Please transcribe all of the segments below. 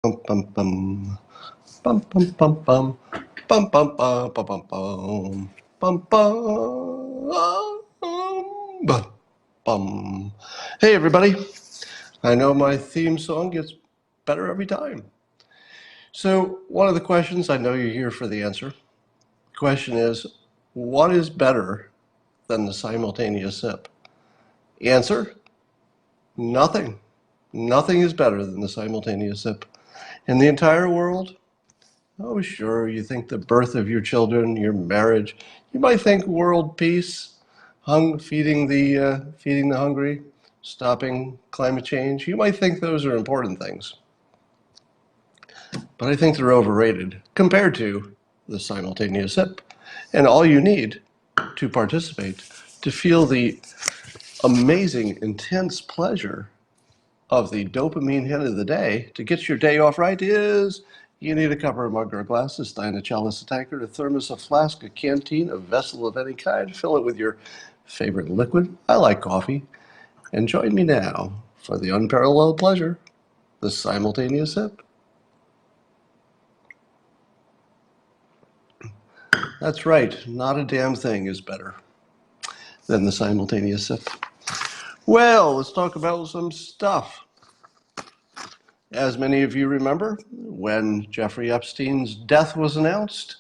Bum bum bum. Bum bum bum bum. Bum bum bum bum bum bum. Bum bum bum. Hey everybody. I know my theme song gets better every time. So one of the questions, I know you're here for the answer. The question is, what is better than the simultaneous sip? Answer, nothing. Nothing is better than the simultaneous sip. In the entire world, oh, sure, you think the birth of your children, your marriage. You might think world peace, feeding the hungry, stopping climate change. You might think those are important things, but I think they're overrated compared to the simultaneous sip. And all you need to participate, to feel the amazing, intense pleasure of the dopamine hit of the day, to get your day off right, is you need a cup or a mug or a glass, a stein, a chalice, a tankard, a thermos, a flask, a canteen, a vessel of any kind. Fill it with your favorite liquid. I like coffee. And join me now for the unparalleled pleasure, the simultaneous sip. That's right, not a damn thing is better than the simultaneous sip. Well, let's talk about some stuff. As many of you remember, when Jeffrey Epstein's death was announced,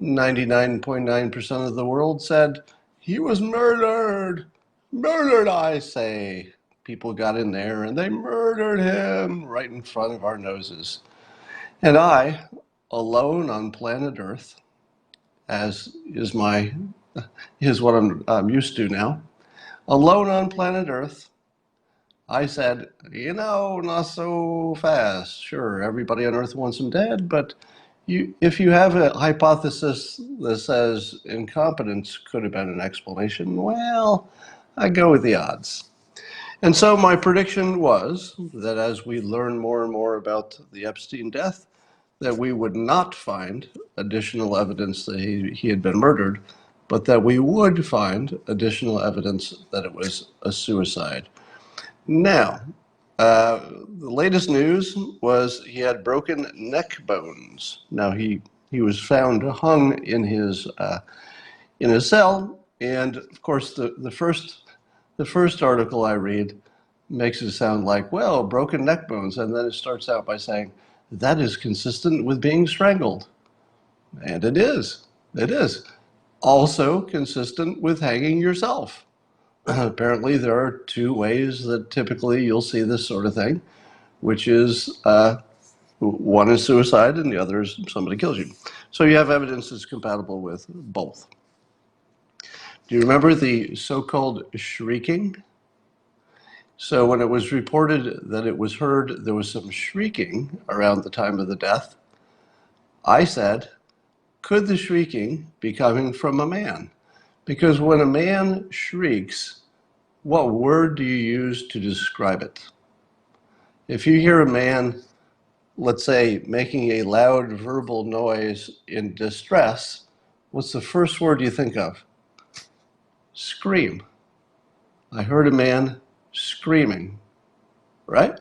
99.9% of the world said, he was murdered. Murdered, I say. People got in there and they murdered him right in front of our noses. And I, alone on planet Earth, as is what I'm used to now, alone on planet Earth, I said, not so fast. Sure, everybody on Earth wants him dead, but if you have a hypothesis that says incompetence could have been an explanation, well, I go with the odds. And so my prediction was that as we learn more and more about the Epstein death, that we would not find additional evidence that he had been murdered, but that we would find additional evidence that it was a suicide. Now, the latest news was he had broken neck bones. Now he was found hung in his cell, and of course the first article I read makes it sound like, well, broken neck bones, and then it starts out by saying that is consistent with being strangled, and it is. It is also consistent with hanging yourself. Apparently, there are two ways that typically you'll see this sort of thing, which is one is suicide and the other is somebody kills you. So you have evidence that's compatible with both. Do you remember the so-called shrieking? So when it was reported that it was heard there was some shrieking around the time of the death, I said, could the shrieking be coming from a man? Because when a man shrieks, what word do you use to describe it? If you hear a man, let's say, making a loud verbal noise in distress, what's the first word you think of? Scream. I heard a man screaming, right?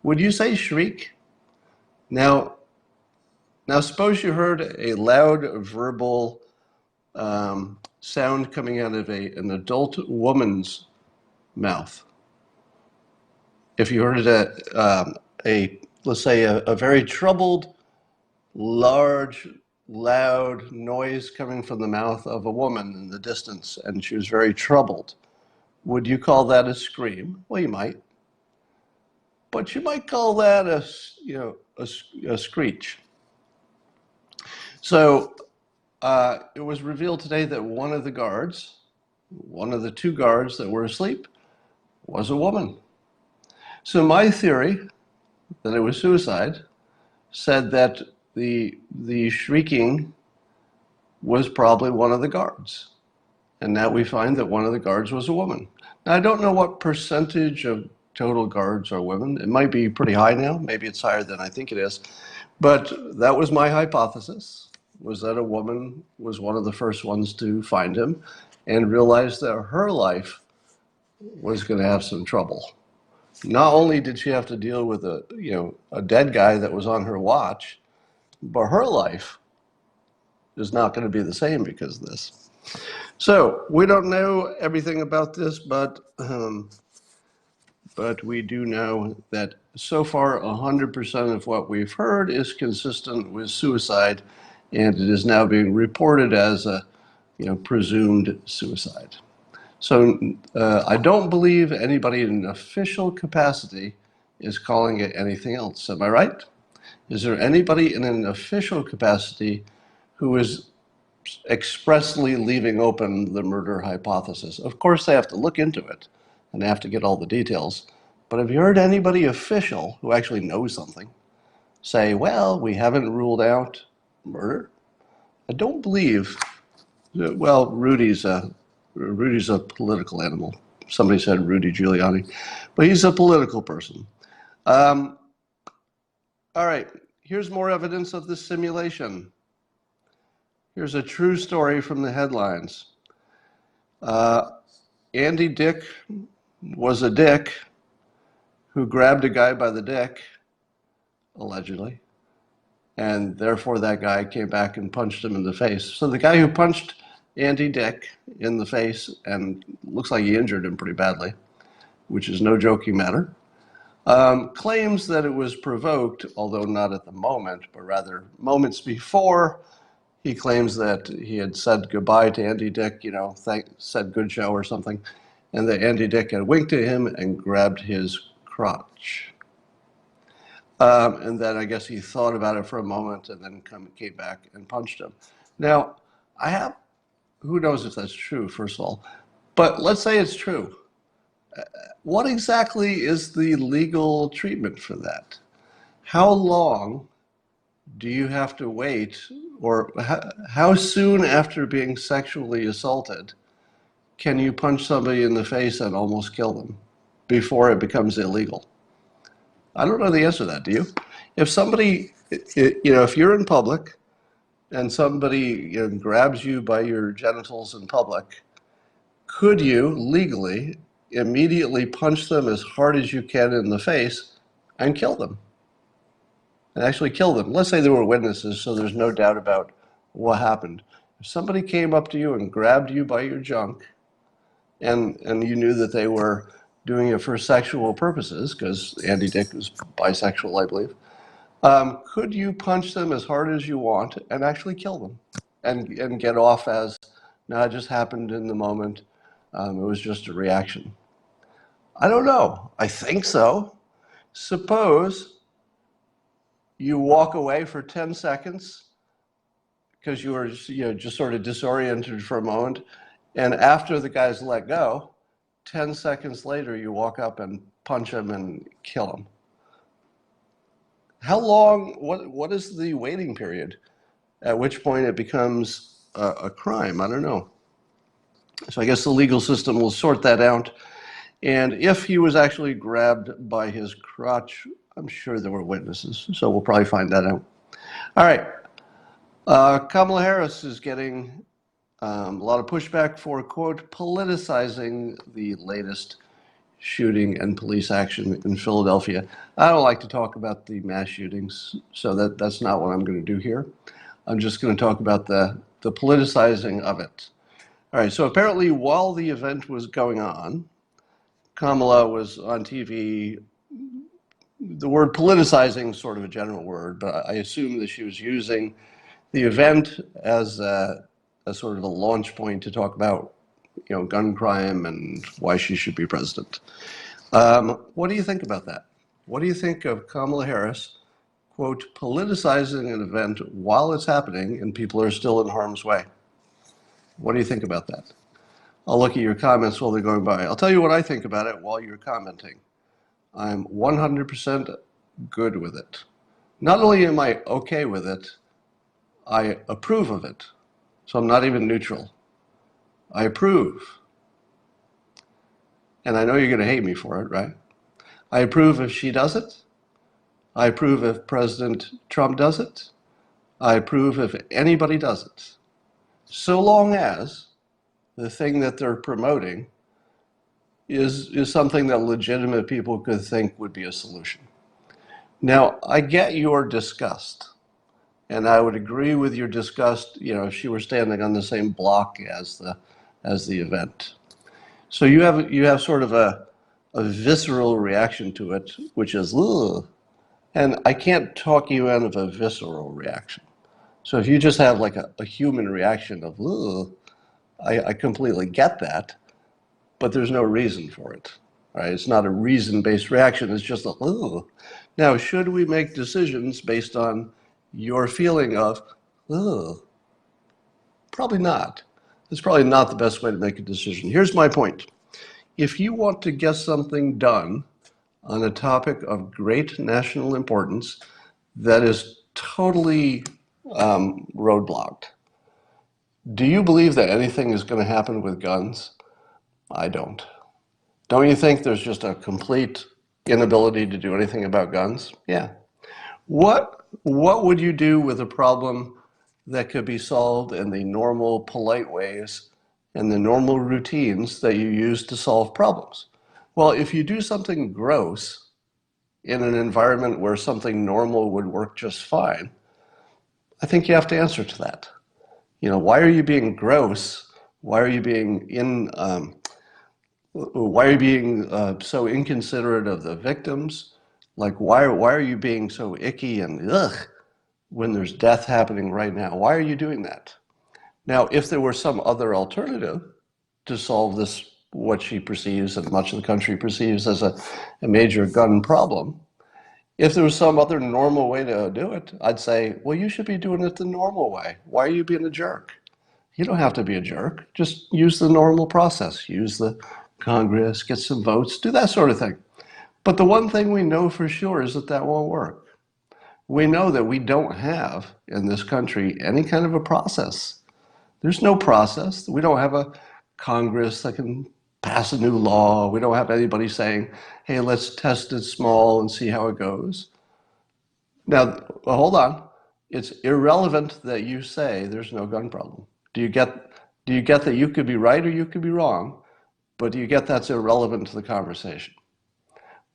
Would you say shriek? Now suppose you heard a loud verbal sound coming out of an adult woman's mouth. If you heard let's say a very troubled, large, loud noise coming from the mouth of a woman in the distance, and she was very troubled, would you call that a scream? Well, you might, but you might call that a screech. So it was revealed today that one of the two guards that were asleep, was a woman. So my theory that it was suicide said that the shrieking was probably one of the guards. And now we find that one of the guards was a woman. Now, I don't know what percentage of total guards are women. It might be pretty high now. Maybe it's higher than I think it is. But that was my hypothesis, was that a woman was one of the first ones to find him and realized that her life was going to have some trouble. Not only did she have to deal with a dead guy that was on her watch, but her life is not going to be the same because of this. So we don't know everything about this, but we do know that so far 100% of what we've heard is consistent with suicide, and it is now being reported as a presumed suicide. So I don't believe anybody in an official capacity is calling it anything else. Am I right? Is there anybody in an official capacity who is expressly leaving open the murder hypothesis? Of course, they have to look into it and they have to get all the details. But have you heard anybody official who actually knows something say, well, we haven't ruled out murder? I don't believe. Well, Rudy's a political animal. Somebody said Rudy Giuliani, but he's a political person. All right, here's more evidence of the simulation. Here's a true story from the headlines. Andy Dick was a dick who grabbed a guy by the dick, allegedly, and therefore that guy came back and punched him in the face. So the guy who punched Andy Dick in the face, and looks like he injured him pretty badly, which is no joking matter, claims that it was provoked, although not at the moment, but rather moments before. He claims that he had said goodbye to Andy Dick, said good show or something, and that Andy Dick had winked at him and grabbed his crotch. And then I guess he thought about it for a moment and then came back and punched him. Now, who knows if that's true, first of all, but let's say it's true. What exactly is the legal treatment for that? How long do you have to wait, or how soon after being sexually assaulted can you punch somebody in the face and almost kill them before it becomes illegal? I don't know the answer to that, do you? If somebody, if you're in public and somebody grabs you by your genitals in public, could you legally immediately punch them as hard as you can in the face and kill them? And actually kill them. Let's say there were witnesses, so there's no doubt about what happened. If somebody came up to you and grabbed you by your junk, and you knew that they were doing it for sexual purposes, because Andy Dick was bisexual, I believe, could you punch them as hard as you want and actually kill them and get off as, no, it just happened in the moment, it was just a reaction? I don't know. I think so. Suppose you walk away for 10 seconds because you were just sort of disoriented for a moment, and after the guy's let go, 10 seconds later you walk up and punch him and kill him. How long, what is the waiting period at which point it becomes a crime? I don't know. So I guess the legal system will sort that out. And if he was actually grabbed by his crotch, I'm sure there were witnesses, so we'll probably find that out. All right. Kamala Harris is getting a lot of pushback for, quote, politicizing the latest shooting and police action in Philadelphia. I don't like to talk about the mass shootings, so that's not what I'm going to do here. I'm just going to talk about the politicizing of it. All right, so apparently while the event was going on, Kamala was on TV. The word politicizing is sort of a general word, but I assume that she was using the event as a sort of a launch point to talk about, gun crime and why she should be president. What do you think about that? What do you think of Kamala Harris, quote, politicizing an event while it's happening and people are still in harm's way? What do you think about that? I'll look at your comments while they're going by. I'll tell you what I think about it while you're commenting. I'm 100% good with it. Not only am I okay with it, I approve of it. So I'm not even neutral. I approve. And I know you're going to hate me for it, right? I approve if she does it. I approve if President Trump does it. I approve if anybody does it. So long as the thing that they're promoting is something that legitimate people could think would be a solution. Now, I get your disgust, and I would agree with your disgust, if she were standing on the same block as the event. So you have sort of a visceral reaction to it, which is, ugh. And I can't talk you out of a visceral reaction. So if you just have like a human reaction of, ugh, I completely get that, but there's no reason for it. Right? It's not a reason-based reaction, it's just a, ugh. Now, should we make decisions based on your feeling of, ugh? Probably not. It's probably not the best way to make a decision. Here's my point. If you want to get something done on a topic of great national importance that is totally roadblocked, do you believe that anything is going to happen with guns? I don't. Don't you think there's just a complete inability to do anything about guns? Yeah. What would you do with a problem that could be solved in the normal, polite ways and the normal routines that you use to solve problems? Well, if you do something gross in an environment where something normal would work just fine, I think you have to answer to that. Why are you being gross? Why are you being so inconsiderate of the victims? Like, why are you being so icky and ugh when there's death happening right now? Why are you doing that? Now, if there were some other alternative to solve this, what she perceives and much of the country perceives as a major gun problem, if there was some other normal way to do it, I'd say, well, you should be doing it the normal way. Why are you being a jerk? You don't have to be a jerk. Just use the normal process. Use the Congress, get some votes, do that sort of thing. But the one thing we know for sure is that that won't work. We know that we don't have in this country any kind of a process. There's no process. We don't have a Congress that can pass a new law. We don't have anybody saying, hey, let's test it small and see how it goes. Now, hold on. It's irrelevant that you say there's no gun problem. Do you get that you could be right or you could be wrong, but do you get that's irrelevant to the conversation?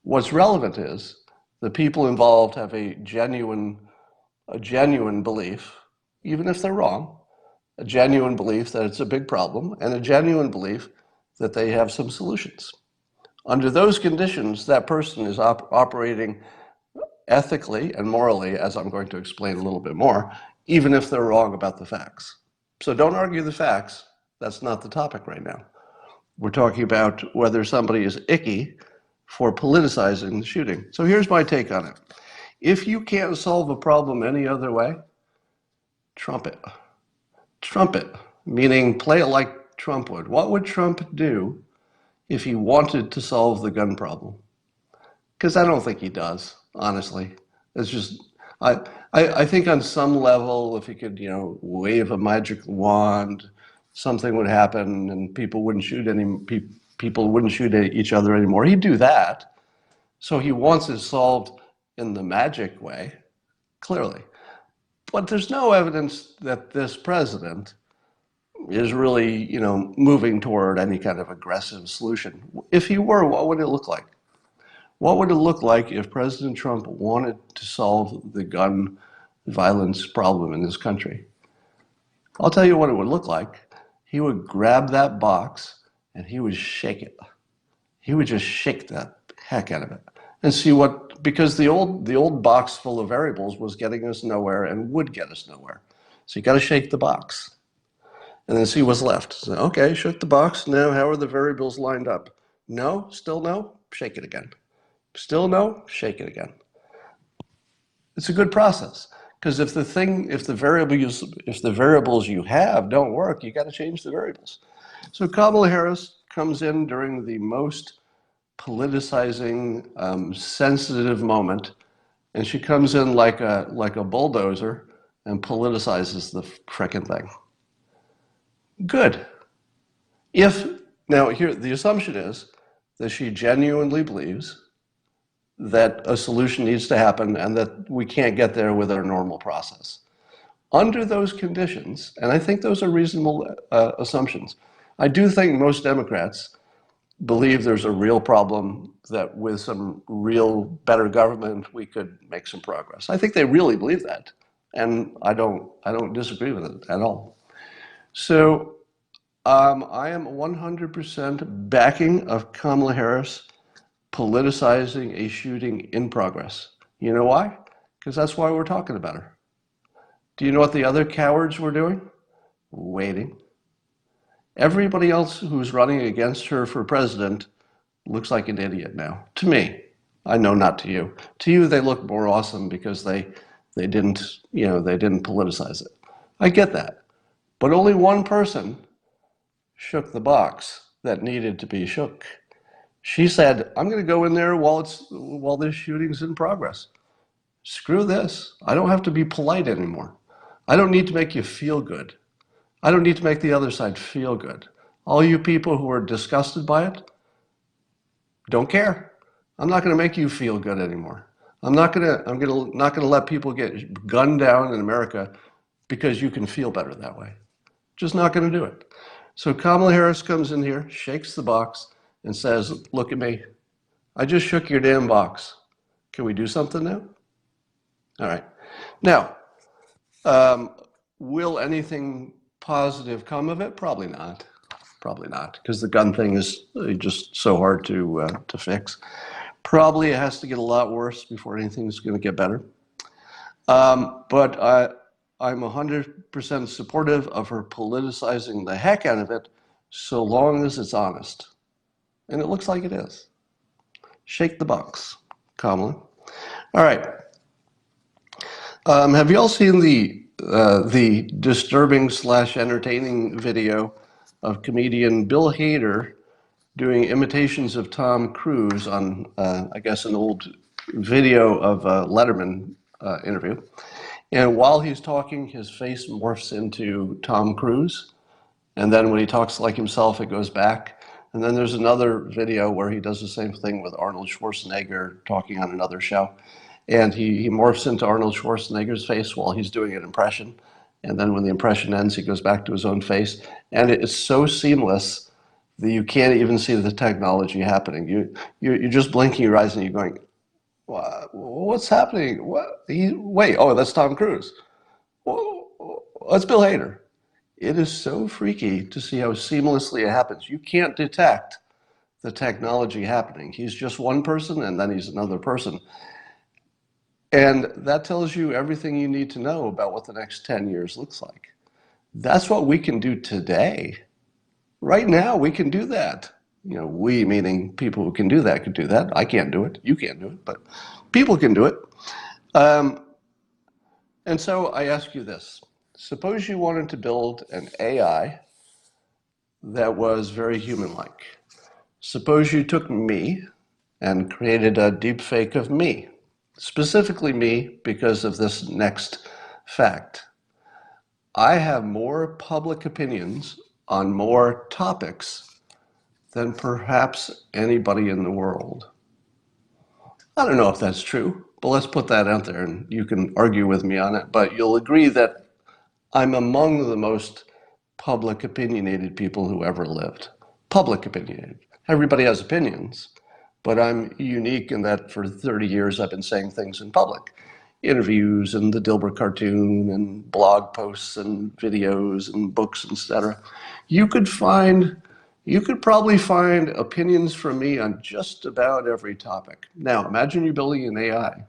What's relevant is the people involved have a genuine belief, even if they're wrong, a genuine belief that it's a big problem, and a genuine belief that they have some solutions. Under those conditions, that person is operating ethically and morally, as I'm going to explain a little bit more, even if they're wrong about the facts. So don't argue the facts. That's not the topic right now. We're talking about whether somebody is icky for politicizing the shooting. So here's my take on it. If you can't solve a problem any other way, trump it. Trump it, meaning play it like Trump would. What would Trump do if he wanted to solve the gun problem? Because I don't think he does, honestly. It's just, I think on some level, if he could, wave a magic wand, something would happen and people wouldn't shoot at each other anymore. He'd do that. So he wants it solved in the magic way, clearly. But there's no evidence that this president is really, moving toward any kind of aggressive solution. If he were, what would it look like? What would it look like if President Trump wanted to solve the gun violence problem in this country? I'll tell you what it would look like. He would grab that box and he would shake it. He would just shake the heck out of it and see what, because the old box full of variables was getting us nowhere and would get us nowhere. So you got to shake the box and then see what's left. So, okay, shook the box. Now, how are the variables lined up? No, still no, shake it again. Still no, shake it again. It's a good process because if the variables you have don't work, you got to change the variables. So Kamala Harris comes in during the most politicizing, sensitive moment, and she comes in like a bulldozer and politicizes the frickin' thing. Good. Now here the assumption is that she genuinely believes that a solution needs to happen and that we can't get there with our normal process. Under those conditions, and I think those are reasonable assumptions, I do think most Democrats believe there's a real problem that with some real better government, we could make some progress. I think they really believe that. And I don't disagree with it at all. So I am 100% backing of Kamala Harris politicizing a shooting in progress. You know why? Because that's why we're talking about her. Do you know what the other cowards were doing? Waiting. Everybody else who's running against her for president looks like an idiot now. To me. I know not to you. To you, they look more awesome because they didn't, they didn't politicize it. I get that. But only one person shook the box that needed to be shook. She said, I'm going to go in there while this shooting's in progress. Screw this. I don't have to be polite anymore. I don't need to make you feel good. I don't need to make the other side feel good. All you people who are disgusted by it, don't care. I'm not going to make you feel good anymore. I'm not going to let people get gunned down in America because you can feel better that way. Just not going to do it. So Kamala Harris comes in here, shakes the box, and says, look at me. I just shook your damn box. Can we do something now? All right. Now, will anything positive come of it? Probably not. Probably not, because the gun thing is just so hard to fix. Probably it has to get a lot worse before anything's going to get better. But I'm 100% supportive of her politicizing the heck out of it, so long as it's honest. And it looks like it is. Shake the box, Kamala. All right. Have you all seen the disturbing / entertaining video of comedian Bill Hader doing imitations of Tom Cruise on, I guess, an old video of a Letterman interview? And while he's talking, his face morphs into Tom Cruise. And then when he talks like himself, it goes back. And then there's another video where he does the same thing with Arnold Schwarzenegger talking on another show. And he morphs into Arnold Schwarzenegger's face while he's doing an impression. And then when the impression ends, he goes back to his own face. And it's so seamless that you can't even see the technology happening. You're just blinking your eyes and you're going, what's happening? Wait, oh, that's Tom Cruise. That's Bill Hader. It is so freaky to see how seamlessly it happens. You can't detect the technology happening. He's just one person and then he's another person. And that tells you everything you need to know about what the next 10 years looks like. That's what we can do today. Right now, we can do that. We meaning people who can do that could do that. I can't do it. You can't do it, but people can do it. And so I ask you this. Suppose you wanted to build an AI that was very human-like. Suppose you took me and created a deep fake of me, specifically me because of this next fact. I have more public opinions on more topics than perhaps anybody in the world. I don't know if that's true, but let's put that out there and you can argue with me on it. But you'll agree that I'm among the most public opinionated people who ever lived. Public opinionated. Everybody has opinions, but I'm unique in that for 30 years I've been saying things in public. Interviews and the Dilbert cartoon and blog posts and videos and books, etc. You could probably find opinions from me on just about every topic. Now, imagine you're building an AI,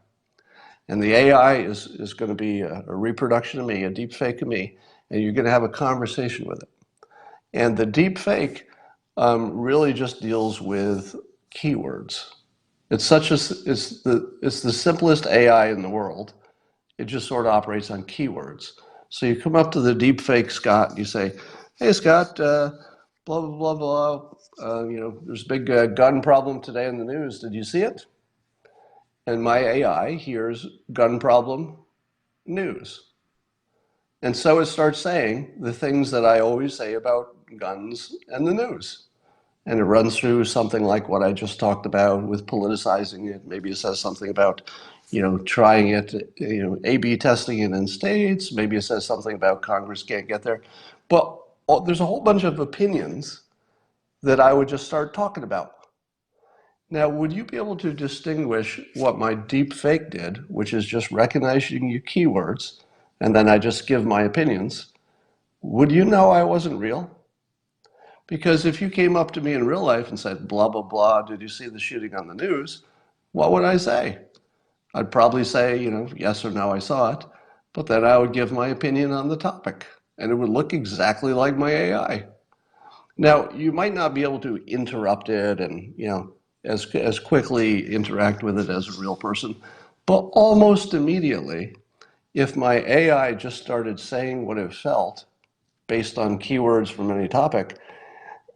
and the AI is going to be a reproduction of me, a deep fake of me, and you're going to have a conversation with it. And the deep fake really just deals with keywords. It's the simplest AI in the world. It just sort of operates on keywords. So you come up to the deep fake Scott and you say, "Hey Scott, blah blah blah blah. There's a big gun problem today in the news. Did you see it?" And my AI hears gun problem news. And so it starts saying the things that I always say about guns and the news. And it runs through something like what I just talked about with politicizing it. Maybe it says something about, trying it, A/B testing it in states. Maybe it says something about Congress can't get there. But there's a whole bunch of opinions that I would just start talking about. Now, would you be able to distinguish what my deep fake did, which is just recognizing your keywords, and then I just give my opinions? Would you know I wasn't real? Because if you came up to me in real life and said, blah, blah, blah, did you see the shooting on the news? What would I say? I'd probably say, yes or no, I saw it. But then I would give my opinion on the topic, and it would look exactly like my AI. Now, you might not be able to interrupt it and, as quickly interact with it as a real person, but almost immediately, if my AI just started saying what it felt based on keywords from any topic,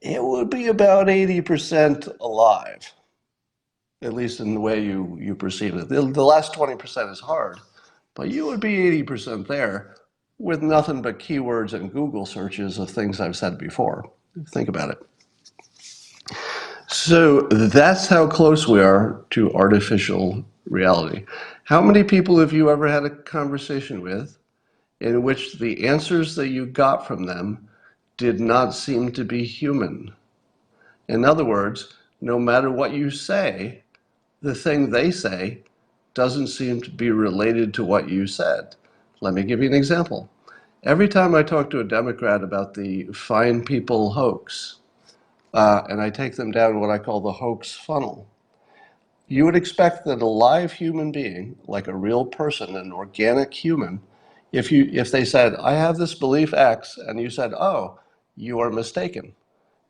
it would be about 80% alive, at least in the way you perceive it. The last 20% is hard, but you would be 80% there with nothing but keywords and Google searches of things I've said before. Think about it. So that's how close we are to artificial reality. How many people have you ever had a conversation with in which the answers that you got from them did not seem to be human? In other words, no matter what you say, the thing they say doesn't seem to be related to what you said. Let me give you an example. Every time I talk to a Democrat about the fine people hoax, and I take them down what I call the hoax funnel, you would expect that a live human being, like a real person, an organic human, if they said, I have this belief X, and you said, oh, you are mistaken.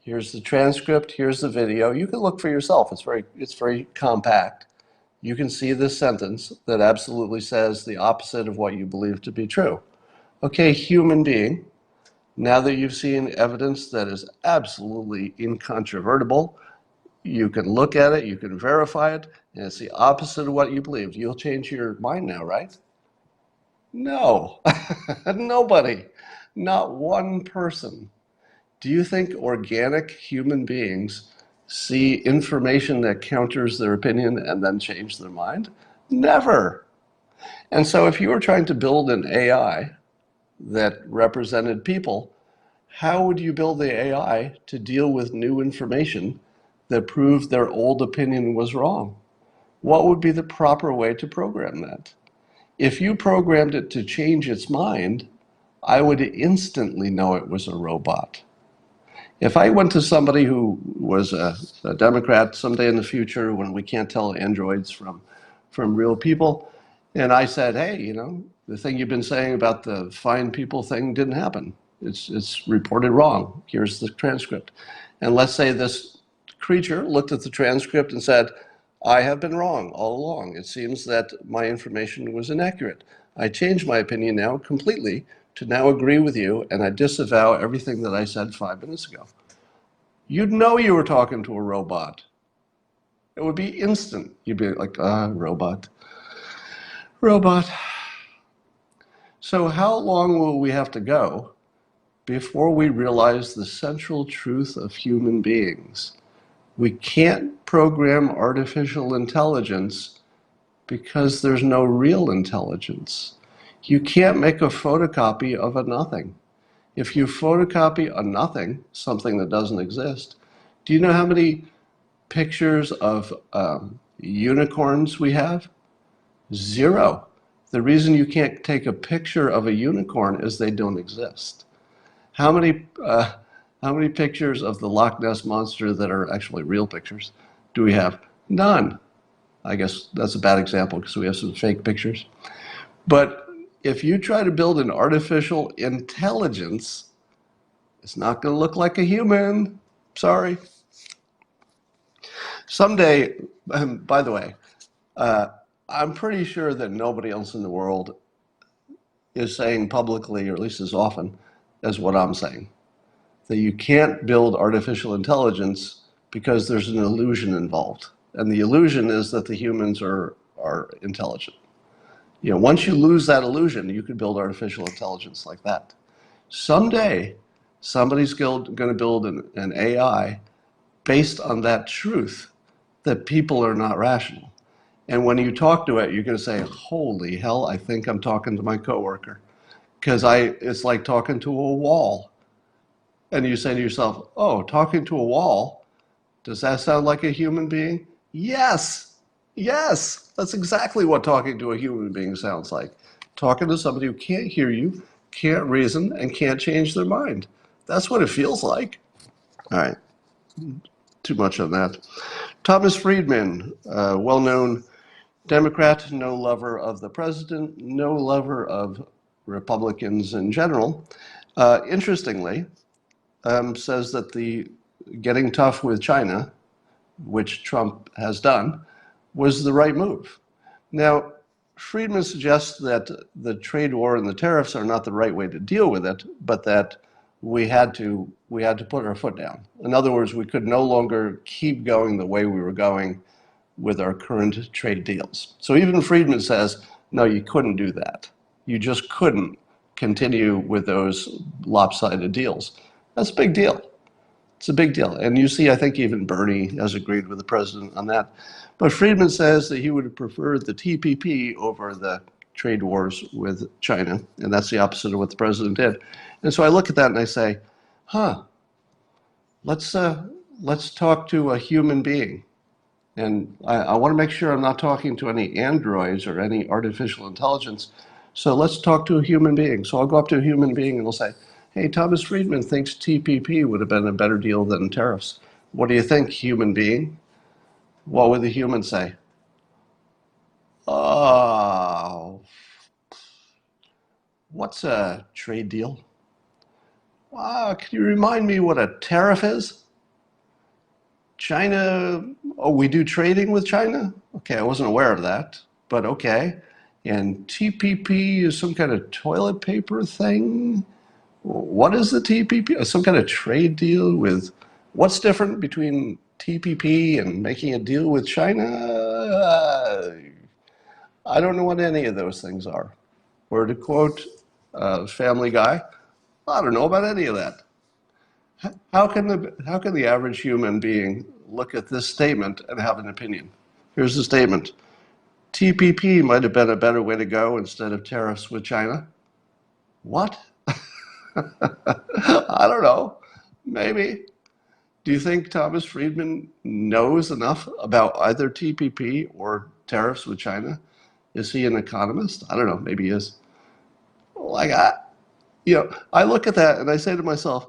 Here's the transcript, here's the video. You can look for yourself. It's very compact. You can see this sentence that absolutely says the opposite of what you believe to be true. Okay, human being, now that you've seen evidence that is absolutely incontrovertible, you can look at it, you can verify it, and it's the opposite of what you believed. You'll change your mind now, right? No, nobody, not one person. Do you think organic human beings see information that counters their opinion and then change their mind? Never. And so if you were trying to build an AI that represented people, how would you build the AI to deal with new information that proved their old opinion was wrong? What would be the proper way to program that? If you programmed it to change its mind, I would instantly know it was a robot. If I went to somebody who was a Democrat someday in the future when we can't tell androids from real people, and I said, hey, the thing you've been saying about the fine people thing didn't happen. It's reported wrong. Here's the transcript. And let's say this creature looked at the transcript and said, I have been wrong all along. It seems that my information was inaccurate. I changed my opinion now completely to now agree with you, and I disavow everything that I said 5 minutes ago. You'd know you were talking to a robot. It would be instant. You'd be like, robot. Robot. So how long will we have to go before we realize the central truth of human beings? We can't program artificial intelligence because there's no real intelligence. You can't make a photocopy of a nothing. If you photocopy a nothing, something that doesn't exist, do you know how many pictures of unicorns we have? 0. The reason you can't take a picture of a unicorn is they don't exist. How many pictures of the Loch Ness Monster that are actually real pictures do we have? None. I guess that's a bad example because we have some fake pictures. But if you try to build an artificial intelligence, it's not going to look like a human. Sorry. Someday, by the way, I'm pretty sure that nobody else in the world is saying publicly, or at least as often, as what I'm saying. That you can't build artificial intelligence because there's an illusion involved. And the illusion is that the humans are intelligent. Once you lose that illusion, you could build artificial intelligence like that. Someday, somebody's going to build an AI based on that truth that people are not rational. And when you talk to it, you're going to say, holy hell, I think I'm talking to my coworker. Because it's like talking to a wall. And you say to yourself, oh, talking to a wall, does that sound like a human being? Yes, yes, that's exactly what talking to a human being sounds like. Talking to somebody who can't hear you, can't reason, and can't change their mind. That's what it feels like. All right, too much on that. Thomas Friedman, well-known Democrat, no lover of the president, no lover of Republicans in general, interestingly, says that the getting tough with China, which Trump has done, was the right move. Now, Friedman suggests that the trade war and the tariffs are not the right way to deal with it, but that we had to put our foot down. In other words, we could no longer keep going the way we were going with our current trade deals. So even Friedman says, no, you couldn't do that. You just couldn't continue with those lopsided deals. That's a big deal. It's a big deal. And you see, I think even Bernie has agreed with the president on that. But Friedman says that he would have preferred the TPP over the trade wars with China. And that's the opposite of what the president did. And so I look at that and I say, huh, let's talk to a human being. And I want to make sure I'm not talking to any androids or any artificial intelligence. So let's talk to a human being. So I'll go up to a human being and I'll say, hey, Thomas Friedman thinks TPP would have been a better deal than tariffs. What do you think, human being? What would the human say? Oh, what's a trade deal? Can you remind me what a tariff is? China, oh, we do trading with China? Okay, I wasn't aware of that, but okay. And TPP is some kind of toilet paper thing? What is the TPP? Some kind of trade deal with, what's different between TPP and making a deal with China? I don't know what any of those things are. Or to quote Family Guy, I don't know about any of that. How can the average human being look at this statement and have an opinion? Here's the statement. TPP might have been a better way to go instead of tariffs with China. What? I don't know. Maybe. Do you think Thomas Friedman knows enough about either TPP or tariffs with China? Is he an economist? I don't know. Maybe he is. Like, I look at that and I say to myself,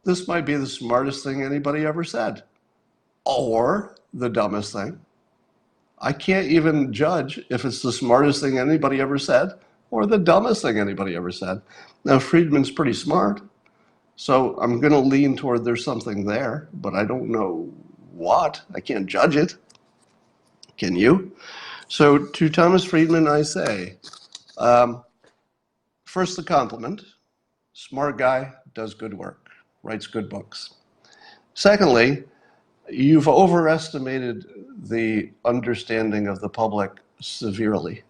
this might be the smartest thing anybody ever said, or the dumbest thing. I can't even judge if it's the smartest thing anybody ever said or the dumbest thing anybody ever said. Now, Friedman's pretty smart, so I'm going to lean toward there's something there, but I don't know what. I can't judge it. Can you? So to Thomas Friedman, I say, first the compliment. Smart guy, does good work, writes good books. Secondly, you've overestimated the understanding of the public severely.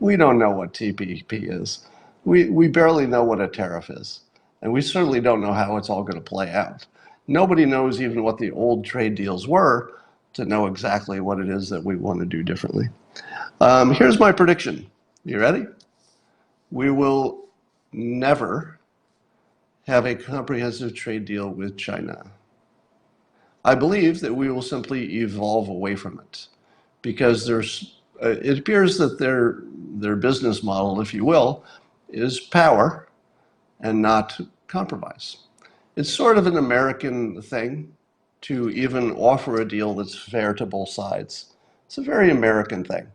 We don't know what TPP is. We barely know what a tariff is. And we certainly don't know how it's all going to play out. Nobody knows even what the old trade deals were to know exactly what it is that we want to do differently. Here's my prediction. You ready? We will never have a comprehensive trade deal with China. I believe that we will simply evolve away from it because it appears that their business model, if you will, is power and not compromise. It's sort of an American thing to even offer a deal that's fair to both sides. It's a very American thing.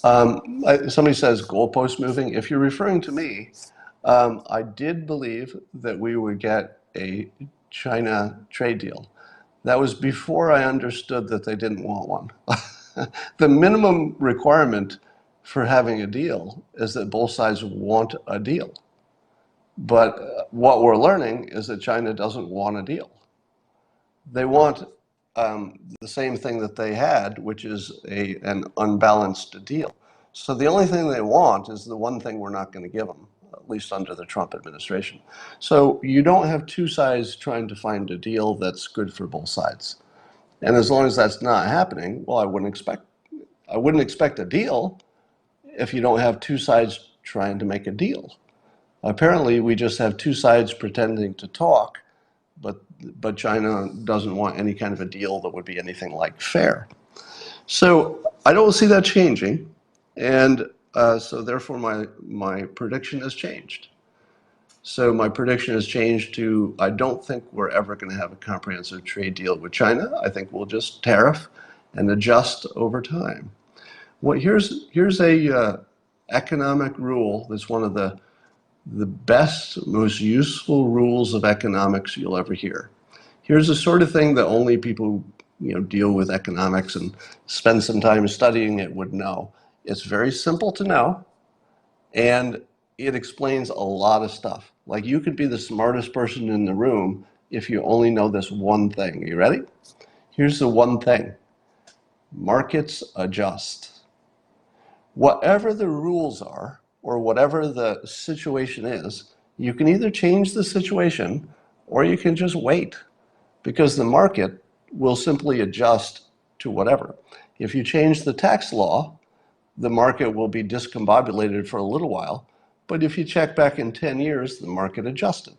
Somebody says goalpost moving. If you're referring to me, I did believe that we would get a China trade deal. That was before I understood that they didn't want one. The minimum requirement for having a deal is that both sides want a deal. But what we're learning is that China doesn't want a deal. They want the same thing that they had, which is an unbalanced deal. So the only thing they want is the one thing we're not going to give them, at least under the Trump administration. So you don't have two sides trying to find a deal that's good for both sides. And as long as that's not happening, well, I wouldn't expect a deal if you don't have two sides trying to make a deal. Apparently, we just have two sides pretending to talk, but China doesn't want any kind of a deal that would be anything like fair. So I don't see that changing, and so therefore my prediction has changed. So my prediction has changed to I don't think we're ever going to have a comprehensive trade deal with China. I think we'll just tariff and adjust over time. Well, here's a economic rule that's one of the best, most useful rules of economics you'll ever hear. Here's the sort of thing that only people who deal with economics and spend some time studying it would know. It's very simple to know, and it explains a lot of stuff. Like you could be the smartest person in the room if you only know this one thing. You ready? Here's the one thing. Markets adjust. Whatever the rules are, or whatever the situation is, you can either change the situation or you can just wait, because the market will simply adjust to whatever. If you change the tax law, the market will be discombobulated for a little while, but if you check back in 10 years, the market adjusted.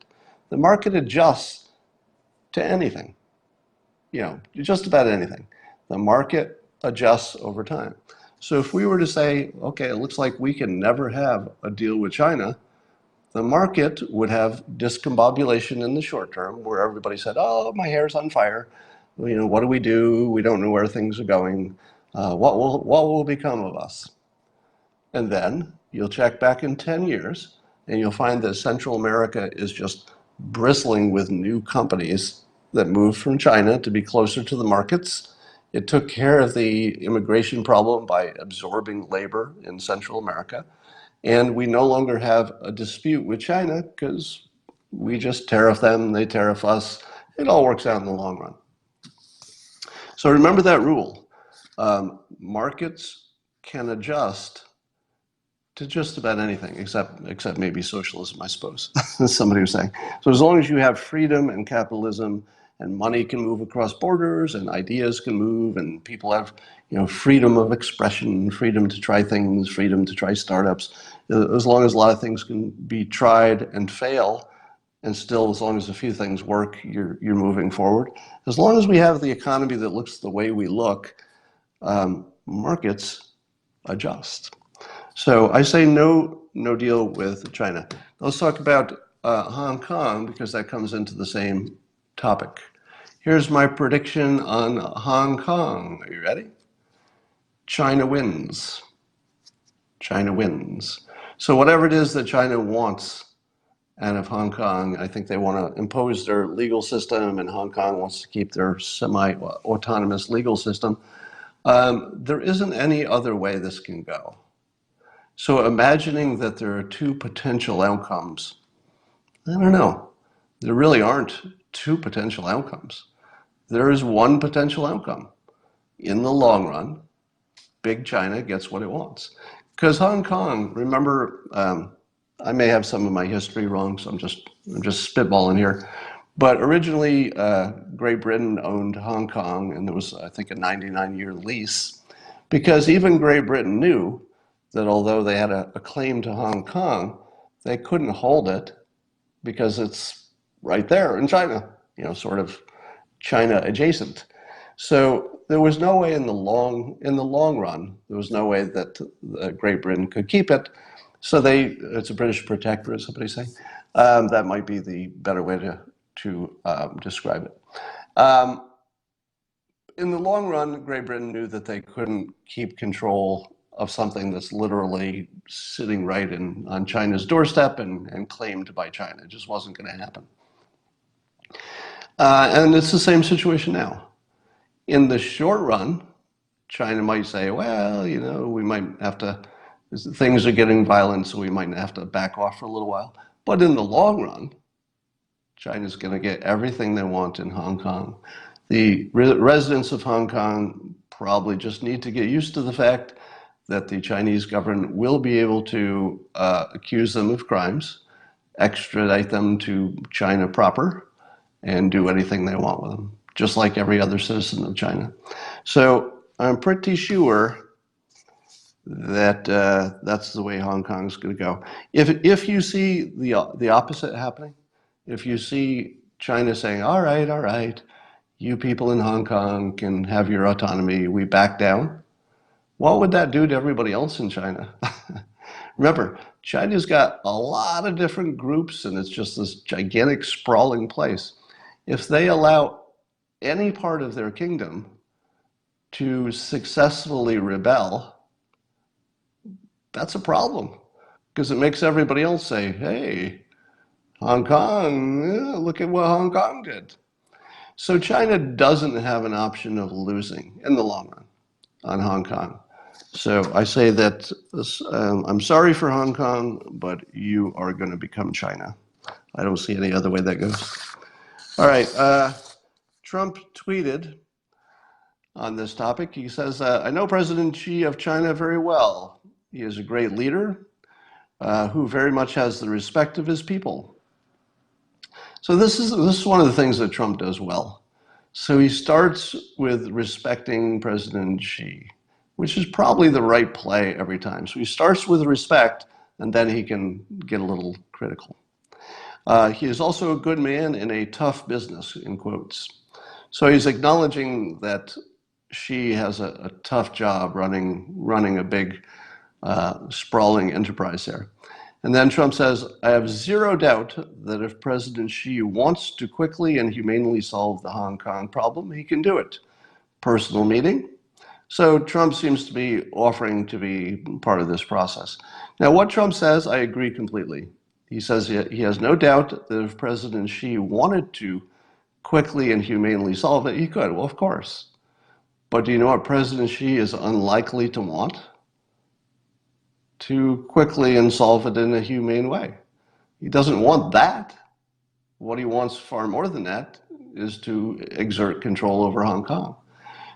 The market adjusts to anything, just about anything. The market adjusts over time. So if we were to say, okay, it looks like we can never have a deal with China, the market would have discombobulation in the short term where everybody said, oh, my hair's on fire. What do we do? We don't know where things are going. What will become of us? And then you'll check back in 10 years and you'll find that Central America is just bristling with new companies that moved from China to be closer to the markets. It took care of the immigration problem by absorbing labor in Central America. And we no longer have a dispute with China because we just tariff them, they tariff us. It all works out in the long run. So remember that rule. Markets can adjust to just about anything, except maybe socialism, I suppose. Somebody was saying. So as long as you have freedom and capitalism, and money can move across borders, and ideas can move, and people have freedom of expression, freedom to try things, freedom to try startups. As long as a lot of things can be tried and fail, and still as long as a few things work, you're moving forward. As long as we have the economy that looks the way we look, markets adjust. So I say no deal with China. Let's talk about Hong Kong, because that comes into the same topic. Here's my prediction on Hong Kong. Are you ready? China wins. China wins. So whatever it is that China wants out of Hong Kong, I think they want to impose their legal system, and Hong Kong wants to keep their semi-autonomous legal system. There isn't any other way this can go. So imagining that there are two potential outcomes, I don't know. There really aren't two potential outcomes. There is one potential outcome. In the long run, big China gets what it wants. Because Hong Kong, remember, I may have some of my history wrong, so I'm just spitballing here. But originally, Great Britain owned Hong Kong, and there was, I think, a 99-year lease, because even Great Britain knew that although they had a claim to Hong Kong, they couldn't hold it because it's right there in China, sort of China adjacent. So there was no way in the long run, there was no way that Great Britain could keep it. So it's a British protectorate, somebody saying. That might be the better way to describe it. In the long run, Great Britain knew that they couldn't keep control of something that's literally sitting right on China's doorstep and claimed by China. It just wasn't going to happen. And it's the same situation now. In the short run, China might say, well, we might have to, things are getting violent, so we might have to back off for a little while. But in the long run, China's going to get everything they want in Hong Kong. The residents of Hong Kong probably just need to get used to the fact that the Chinese government will be able to accuse them of crimes, extradite them to China proper, and do anything they want with them, just like every other citizen of China. So I'm pretty sure that that's the way Hong Kong is going to go. If you see the opposite happening, if you see China saying, all right, you people in Hong Kong can have your autonomy, we back down, what would that do to everybody else in China? Remember, China's got a lot of different groups and it's just this gigantic sprawling place. If they allow any part of their kingdom to successfully rebel, that's a problem because it makes everybody else say, hey, Hong Kong, look at what Hong Kong did. So China doesn't have an option of losing in the long run on Hong Kong. So I say that I'm sorry for Hong Kong, but you are going to become China. I don't see any other way that goes. All right. Trump tweeted on this topic. He says, I know President Xi of China very well. He is a great leader who very much has the respect of his people. So this is one of the things that Trump does well. So he starts with respecting President Xi, which is probably the right play every time. So he starts with respect, and then he can get a little critical. He is also a good man in a tough business, in quotes. So he's acknowledging that Xi has a tough job running a big, sprawling enterprise there. And then Trump says, I have zero doubt that if President Xi wants to quickly and humanely solve the Hong Kong problem, he can do it. Personal meeting. So Trump seems to be offering to be part of this process. Now, what Trump says, I agree completely. He says he has no doubt that if President Xi wanted to quickly and humanely solve it, he could. Well, of course. But do you know what President Xi is unlikely to want? To quickly and solve it in a humane way. He doesn't want that. What he wants far more than that is to exert control over Hong Kong.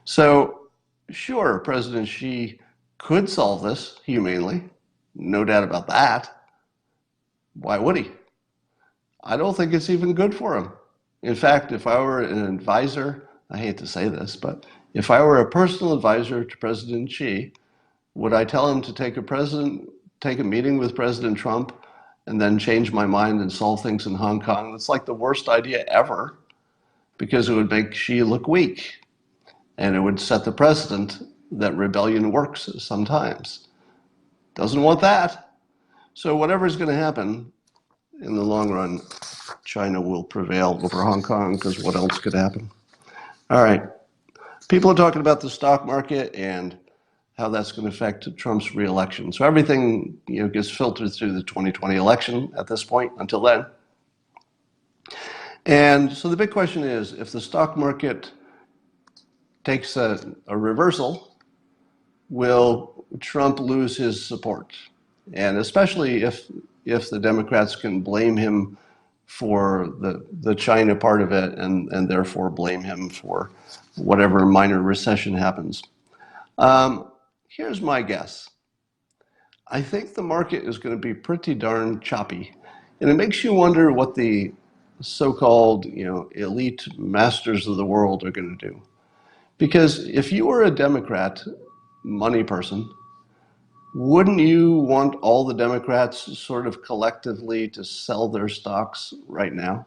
So, sure, President Xi could solve this humanely, no doubt about that. Why would he? I don't think it's even good for him. In fact, if I were an advisor, I hate to say this, but if I were a personal advisor to President Xi, would I tell him to take a meeting with President Trump and then change my mind and solve things in Hong Kong? That's like the worst idea ever because it would make Xi look weak and it would set the precedent that rebellion works sometimes. Doesn't want that. So whatever's going to happen in the long run, China will prevail over Hong Kong because what else could happen? All right. People are talking about the stock market and how that's going to affect Trump's reelection. So everything gets filtered through the 2020 election at this point until then. And so the big question is, if the stock market takes a reversal, will Trump lose his support? And especially if the Democrats can blame him for the China part of it and therefore blame him for whatever minor recession happens. Here's my guess. I think the market is going to be pretty darn choppy. And it makes you wonder what the so-called, elite masters of the world are going to do. Because if you were a Democrat money person, wouldn't you want all the Democrats sort of collectively to sell their stocks right now?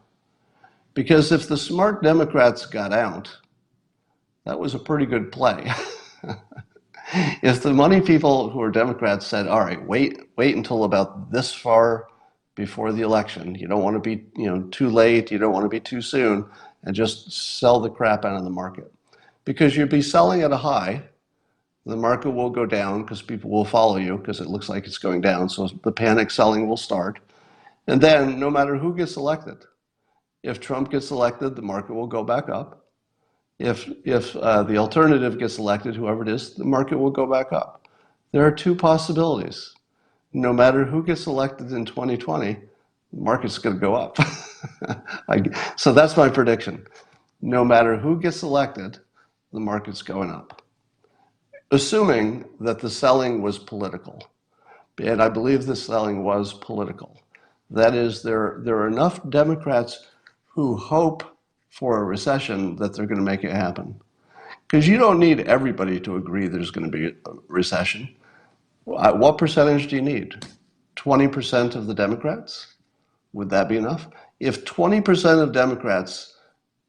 Because if the smart Democrats got out, that was a pretty good play. If the money people who are Democrats said, all right, wait until about this far before the election. You don't want to be too late. You don't want to be too soon. And just sell the crap out of the market. Because you'd be selling at a high. The market will go down because people will follow you because it looks like it's going down. So the panic selling will start. And then no matter who gets elected, if Trump gets elected, the market will go back up. If the alternative gets elected, whoever it is, the market will go back up. There are two possibilities. No matter who gets elected in 2020, the market's going to go up. So that's my prediction. No matter who gets elected, the market's going up. Assuming that the selling was political. And I believe the selling was political. That is, there are enough Democrats who hope for a recession that they're going to make it happen. Because you don't need everybody to agree there's going to be a recession. What percentage do you need? 20% of the Democrats? Would that be enough? If 20% of Democrats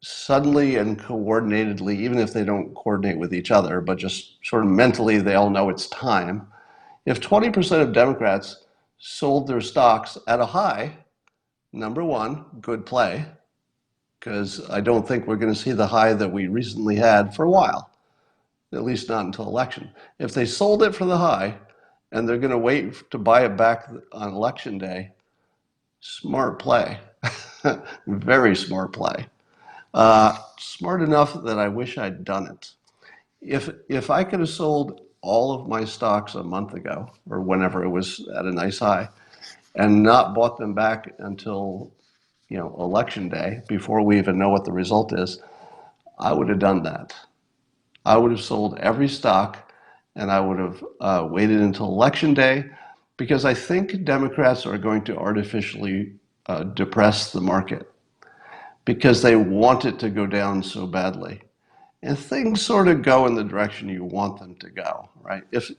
suddenly and coordinatedly, even if they don't coordinate with each other, but just sort of mentally they all know it's time, if 20% of Democrats sold their stocks at a high, number one, good play, because I don't think we're going to see the high that we recently had for a while, at least not until election. If they sold it for the high and they're going to wait to buy it back on election day, smart play. Very smart play. Smart enough that I wish I'd done it. If I could have sold all of my stocks a month ago or whenever it was at a nice high and not bought them back until election day before we even know what the result is, I would have done that. I would have sold every stock and I would have waited until election day because I think Democrats are going to artificially depress the market because they want it to go down so badly. And things sort of go in the direction you want them to go, right? If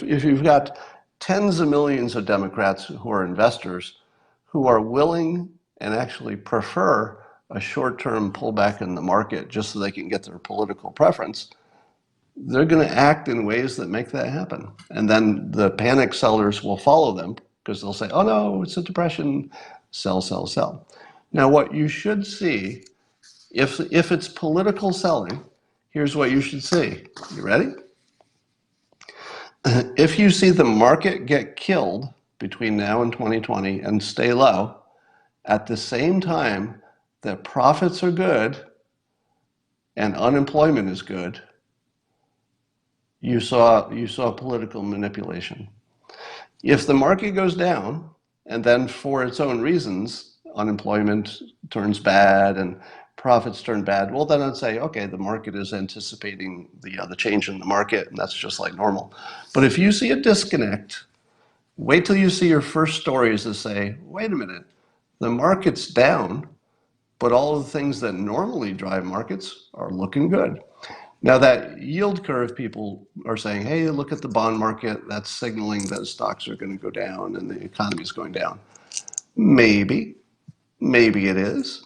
you've got tens of millions of Democrats who are investors who are willing and actually prefer a short-term pullback in the market just so they can get their political preference, they're going to act in ways that make that happen. And then the panic sellers will follow them because they'll say, oh no, it's a depression, sell, sell, sell. Now what you should see, if it's political selling, here's what you should see. You ready? If you see the market get killed between now and 2020 and stay low, at the same time that profits are good and unemployment is good, you saw political manipulation. If the market goes down and then for its own reasons, unemployment turns bad and profits turn bad, well then I'd say, okay, the market is anticipating the change in the market and that's just like normal. But if you see a disconnect, wait till you see your first stories that say, wait a minute, the market's down, but all of the things that normally drive markets are looking good. Now that yield curve, people are saying, hey, look at the bond market, that's signaling that stocks are going to go down and the economy is going down. Maybe it is,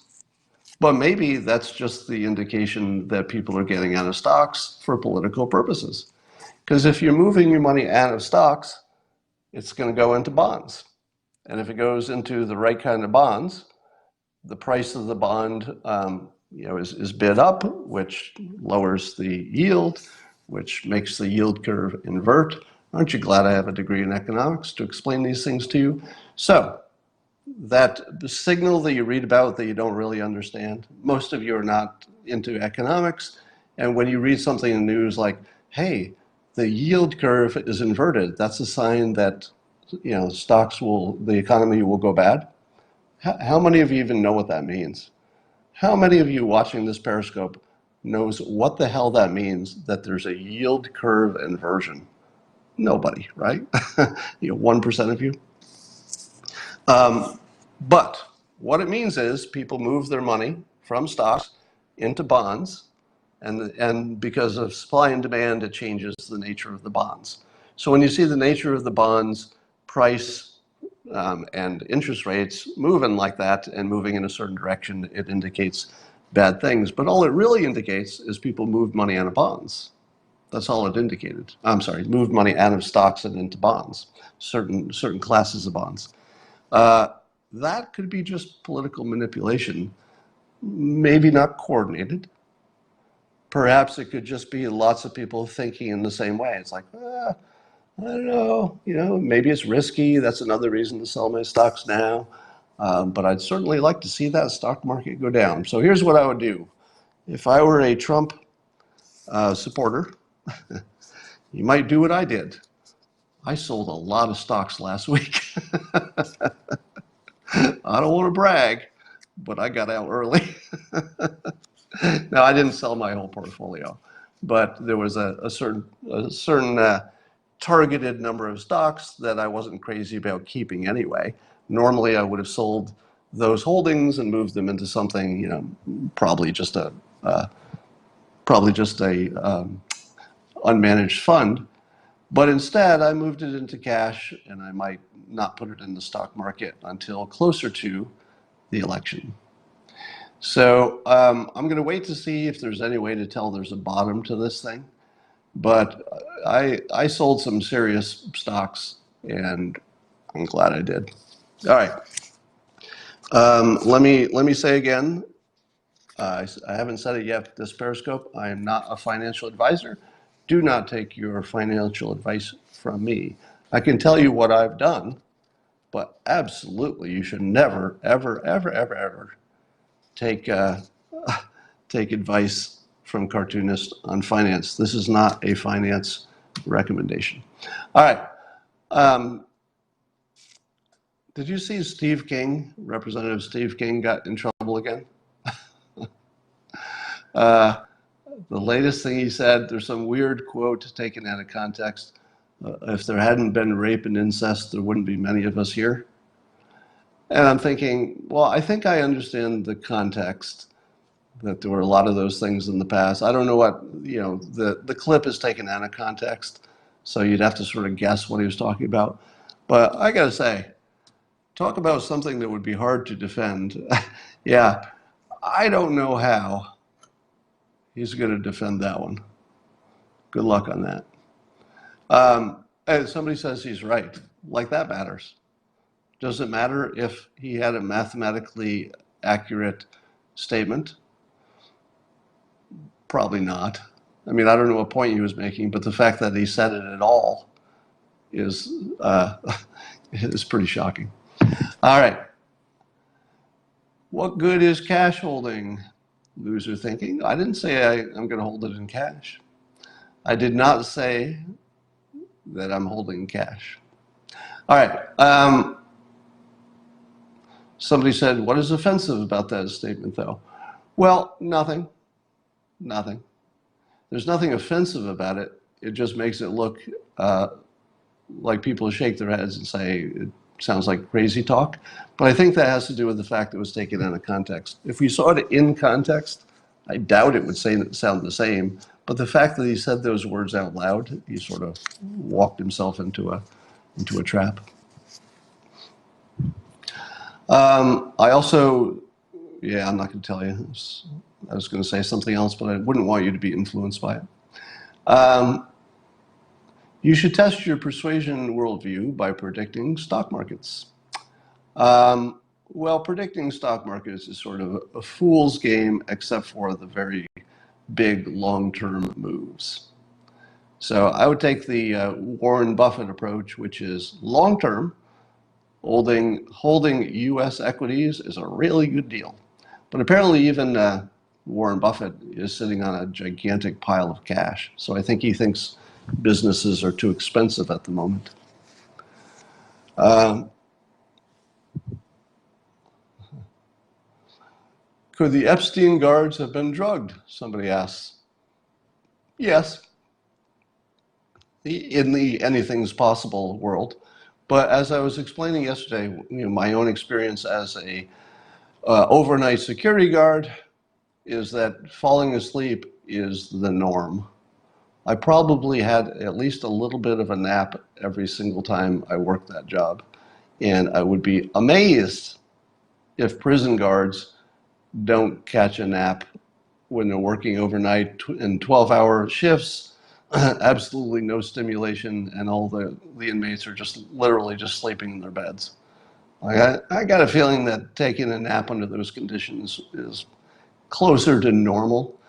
but maybe that's just the indication that people are getting out of stocks for political purposes. Because if you're moving your money out of stocks, it's going to go into bonds. And if it goes into the right kind of bonds, the price of the bond is bid up, which lowers the yield, which makes the yield curve invert. Aren't you glad I have a degree in economics to explain these things to you? So that signal that you read about that you don't really understand, most of you are not into economics. And when you read something in the news like, hey, the yield curve is inverted, that's a sign that the economy will go bad. How many of you even know what that means? How many of you watching this Periscope knows what the hell that means, that there's a yield curve inversion? Nobody, right? 1% of you. But what it means is people move their money from stocks into bonds, and because of supply and demand, it changes the nature of the bonds. So when you see the nature of the bonds price and interest rates moving like that and moving in a certain direction, it indicates bad things. But all it really indicates is people moved money out of bonds. That's all it indicated. I'm sorry, moved money out of stocks and into bonds, certain classes of bonds. That could be just political manipulation, maybe not coordinated. Perhaps it could just be lots of people thinking in the same way. It's like, I don't know, maybe it's risky. That's another reason to sell my stocks now. But I'd certainly like to see that stock market go down. So here's what I would do. If I were a Trump supporter, you might do what I did. I sold a lot of stocks last week. I don't want to brag, but I got out early. Now, I didn't sell my whole portfolio, but there was a certain targeted number of stocks that I wasn't crazy about keeping anyway. Normally, I would have sold those holdings and moved them into something, probably just a unmanaged fund. But instead, I moved it into cash, and I might not put it in the stock market until closer to the election. So I'm going to wait to see if there's any way to tell there's a bottom to this thing. But I sold some serious stocks, and I'm glad I did. All right. Let me say again. I haven't said it yet. This Periscope. I am not a financial advisor. Do not take your financial advice from me. I can tell you what I've done, but absolutely, you should never, ever, ever, ever, ever take take advice from cartoonists on finance. This is not a finance recommendation. All right. Did you see Steve King, Representative Steve King, got in trouble again? The latest thing he said, there's some weird quote taken out of context. If there hadn't been rape and incest, there wouldn't be many of us here. And I'm thinking, well, I think I understand the context, that there were a lot of those things in the past. I don't know what, the clip is taken out of context, so you'd have to sort of guess what he was talking about. But I gotta say, talk about something that would be hard to defend. Yeah, I don't know how he's gonna defend that one. Good luck on that. And somebody says he's right. Like that matters. Does it matter if he had a mathematically accurate statement? Probably not. I mean, I don't know what point he was making, but the fact that he said it at all is is pretty shocking. All right. What good is cash holding? Loser thinking. I didn't say I'm going to hold it in cash. I did not say that I'm holding cash. All right. Somebody said, what is offensive about that statement, though? Well, nothing. Nothing. There's nothing offensive about it. It just makes it look like people shake their heads and say it sounds like crazy talk. But I think that has to do with the fact that it was taken out of context. If we saw it in context, I doubt it would sound the same. But the fact that he said those words out loud, he sort of walked himself into a trap. I also, yeah, I'm not going to tell you. I was going to say something else, but I wouldn't want you to be influenced by it. You should test your persuasion worldview by predicting stock markets. Well, predicting stock markets is sort of a fool's game, except for the very big long-term moves. So I would take the Warren Buffett approach, which is long-term. Holding U.S. equities is a really good deal. But apparently even Warren Buffett is sitting on a gigantic pile of cash. So I think he thinks businesses are too expensive at the moment. Could the Epstein guards have been drugged? Somebody asks. Yes, in the anything's possible world. But as I was explaining yesterday, my own experience as a overnight security guard is that falling asleep is the norm. I probably had at least a little bit of a nap every single time I worked that job. And I would be amazed if prison guards don't catch a nap when they're working overnight in 12-hour shifts, absolutely no stimulation, and all the inmates are just literally just sleeping in their beds. I got a feeling that taking a nap under those conditions is closer to normal.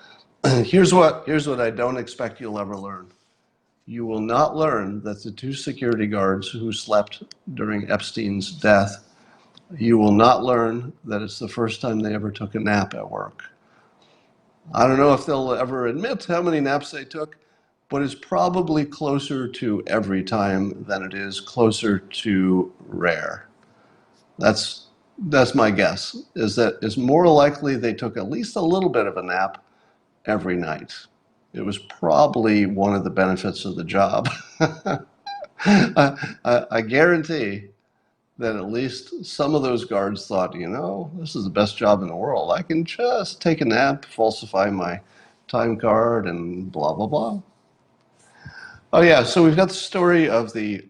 Here's what I don't expect you'll ever learn. You will not learn that the two security guards who slept during Epstein's death, you will not learn that it's the first time they ever took a nap at work. I don't know if they'll ever admit how many naps they took, but it's probably closer to every time than it is closer to rare. That's my guess, is that it's more likely they took at least a little bit of a nap every night. It was probably one of the benefits of the job. I guarantee that at least some of those guards thought, this is the best job in the world. I can just take a nap, falsify my time card, and blah, blah, blah. Oh yeah, so we've got the story of the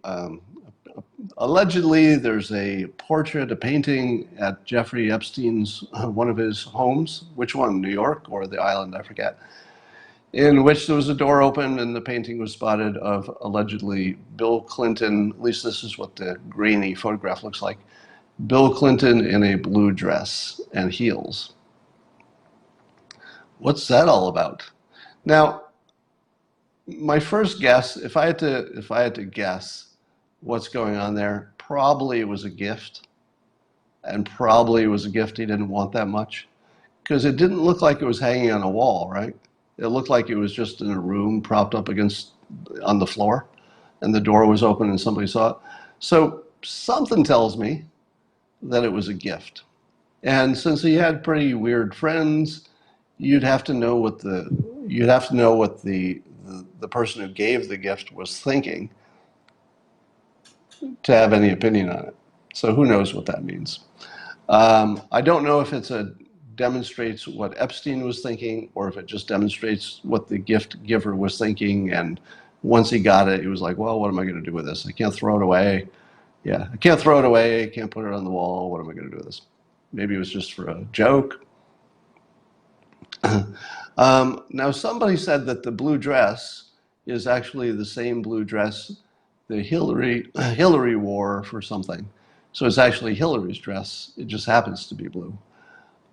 allegedly there's a portrait, a painting at Jeffrey Epstein's one of his homes. Which one, New York or the island? I forget. In which there was a door open and the painting was spotted of allegedly Bill Clinton. At least this is what the grainy photograph looks like. Bill Clinton in a blue dress and heels. What's that all about? Now, my first guess, if I had to guess what's going on there, probably it was a gift, and probably it was a gift he didn't want that much, because it didn't look like it was hanging on a wall, right? It looked like it was just in a room propped up against on the floor, and the door was open and somebody saw it. So something tells me that it was a gift. And since he had pretty weird friends, you'd have to know what the person who gave the gift was thinking to have any opinion on it. So who knows what that means? I don't know if demonstrates what Epstein was thinking, or if it just demonstrates what the gift giver was thinking. And once he got it, he was like, well, what am I going to do with this? I can't throw it away. Yeah, I can't throw it away. I can't put it on the wall. What am I going to do with this? Maybe it was just for a joke. Now, somebody said that the blue dress is actually the same blue dress that Hillary wore for something. So it's actually Hillary's dress. It just happens to be blue.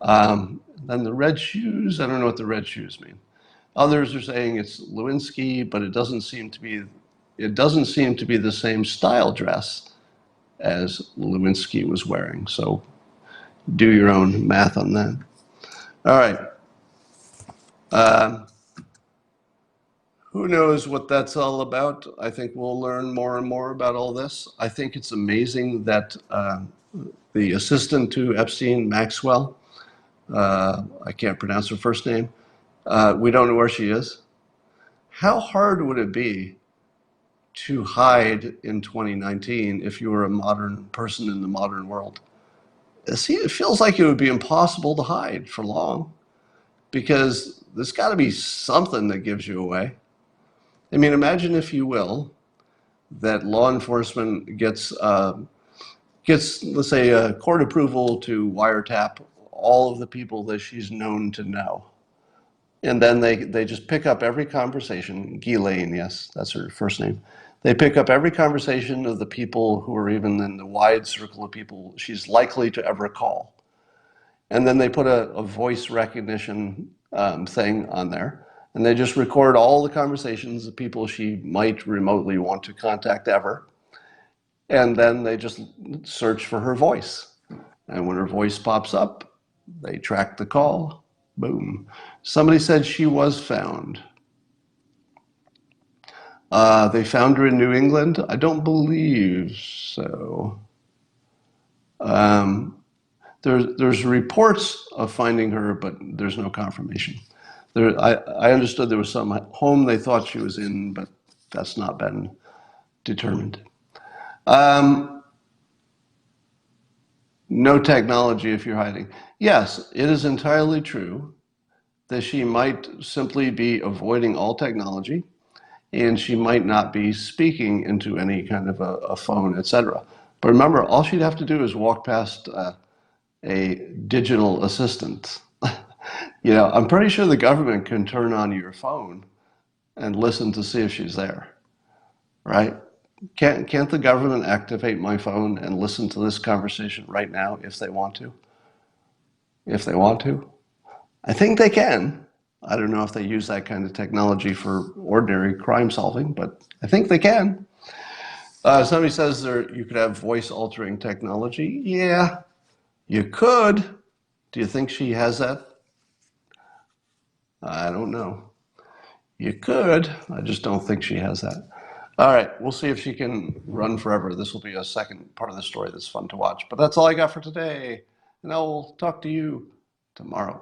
Then the red shoes, I don't know what the red shoes mean. Others are saying it's Lewinsky, but it doesn't seem to be the same style dress as Lewinsky was wearing. So do your own math on that. All right. Who knows what that's all about? I think we'll learn more and more about all this. I think it's amazing that the assistant to Epstein, Maxwell, I can't pronounce her first name, we don't know where she is. How hard would it be to hide in 2019 if you were a modern person in the modern world? See, it feels like it would be impossible to hide for long, because there's got to be something that gives you away. I mean, imagine, if you will, that law enforcement gets, let's say, court approval to wiretap all of the people that she's known to know. And then they just pick up every conversation. Ghislaine, yes, that's her first name. They pick up every conversation of the people who are even in the wide circle of people she's likely to ever call. And then they put a voice recognition thing on there. And they just record all the conversations of people she might remotely want to contact ever. And then they just search for her voice. And when her voice pops up, they track the call. Boom. Somebody said she was found. They found her in New England? I don't believe so. There's reports of finding her, but there's no confirmation. I understood there was some home they thought she was in, but that's not been determined. No technology if you're hiding. Yes, it is entirely true that she might simply be avoiding all technology, and she might not be speaking into any kind of a phone, etc. But remember, all she'd have to do is walk past a digital assistant. You know, I'm pretty sure the government can turn on your phone and listen to see if she's there, right? Can't the government activate my phone and listen to this conversation right now if they want to? If they want to? I think they can. I don't know if they use that kind of technology for ordinary crime solving, but I think they can. Somebody says you could have voice altering technology. Yeah, you could. Do you think she has that? I don't know. You could. I just don't think she has that. All right, we'll see if she can run forever. This will be a second part of the story that's fun to watch. But that's all I got for today, and I will talk to you tomorrow.